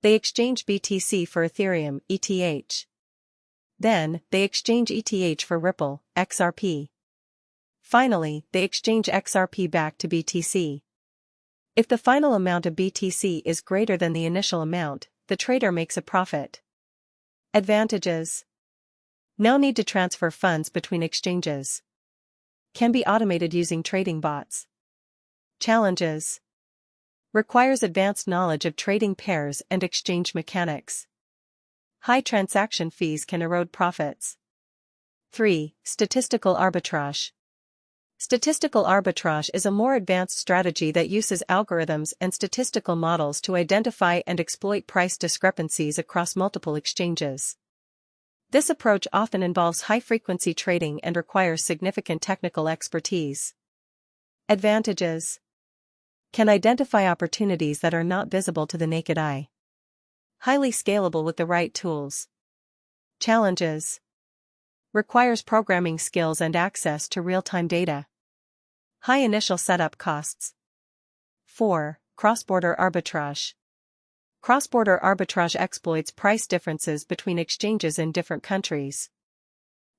They exchange BTC for Ethereum, ETH. Then, they exchange ETH for Ripple, XRP. Finally, they exchange XRP back to BTC. If the final amount of BTC is greater than the initial amount, the trader makes a profit. Advantages: no need to transfer funds between exchanges. Can be automated using trading bots. Challenges: requires advanced knowledge of trading pairs and exchange mechanics. High transaction fees can erode profits. 3. Statistical arbitrage. Statistical arbitrage is a more advanced strategy that uses algorithms and statistical models to identify and exploit price discrepancies across multiple exchanges. This approach often involves high-frequency trading and requires significant technical expertise. Advantages: can identify opportunities that are not visible to the naked eye. Highly scalable with the right tools. Challenges: requires programming skills and access to real-time data. High initial setup costs. 4. Cross-border arbitrage. Cross-border arbitrage exploits price differences between exchanges in different countries.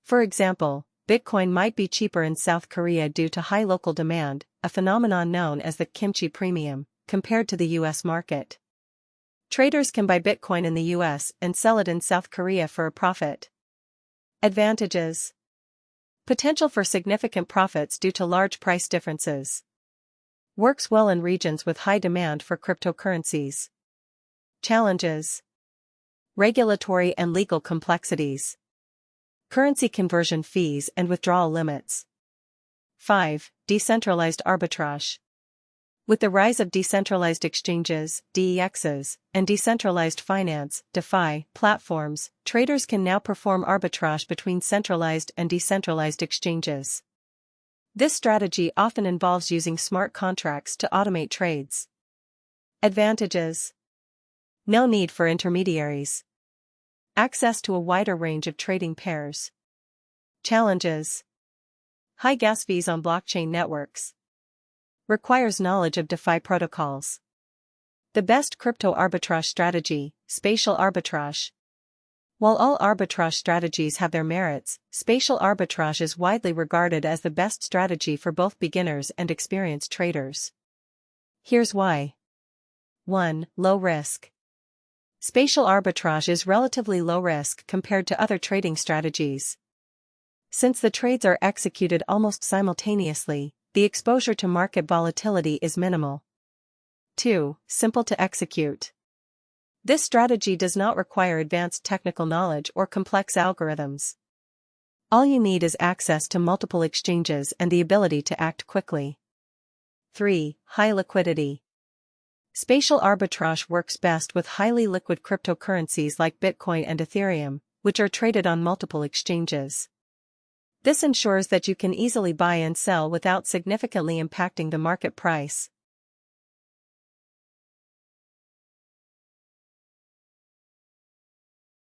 For example, Bitcoin might be cheaper in South Korea due to high local demand, a phenomenon known as the kimchi premium, compared to the US market. Traders can buy Bitcoin in the US and sell it in South Korea for a profit. Advantages: potential for significant profits due to large price differences. Works well in regions with high demand for cryptocurrencies. Challenges: regulatory and legal complexities. Currency conversion fees and withdrawal limits. 5. Decentralized arbitrage. With the rise of decentralized exchanges, DEXs, and decentralized finance, DeFi, platforms, traders can now perform arbitrage between centralized and decentralized exchanges. This strategy often involves using smart contracts to automate trades. Advantages: no need for intermediaries. Access to a wider range of trading pairs. Challenges: high gas fees on blockchain networks. Requires knowledge of DeFi protocols. The best crypto arbitrage strategy, spatial arbitrage. While all arbitrage strategies have their merits, spatial arbitrage is widely regarded as the best strategy for both beginners and experienced traders. Here's why. 1. Low risk. Spatial arbitrage is relatively low risk compared to other trading strategies. Since the trades are executed almost simultaneously, the exposure to market volatility is minimal. 2. Simple to execute. This strategy does not require advanced technical knowledge or complex algorithms. All you need is access to multiple exchanges and the ability to act quickly. 3. High liquidity. Spatial arbitrage works best with highly liquid cryptocurrencies like Bitcoin and Ethereum, which are traded on multiple exchanges. This ensures that you can easily buy and sell without significantly impacting the market price.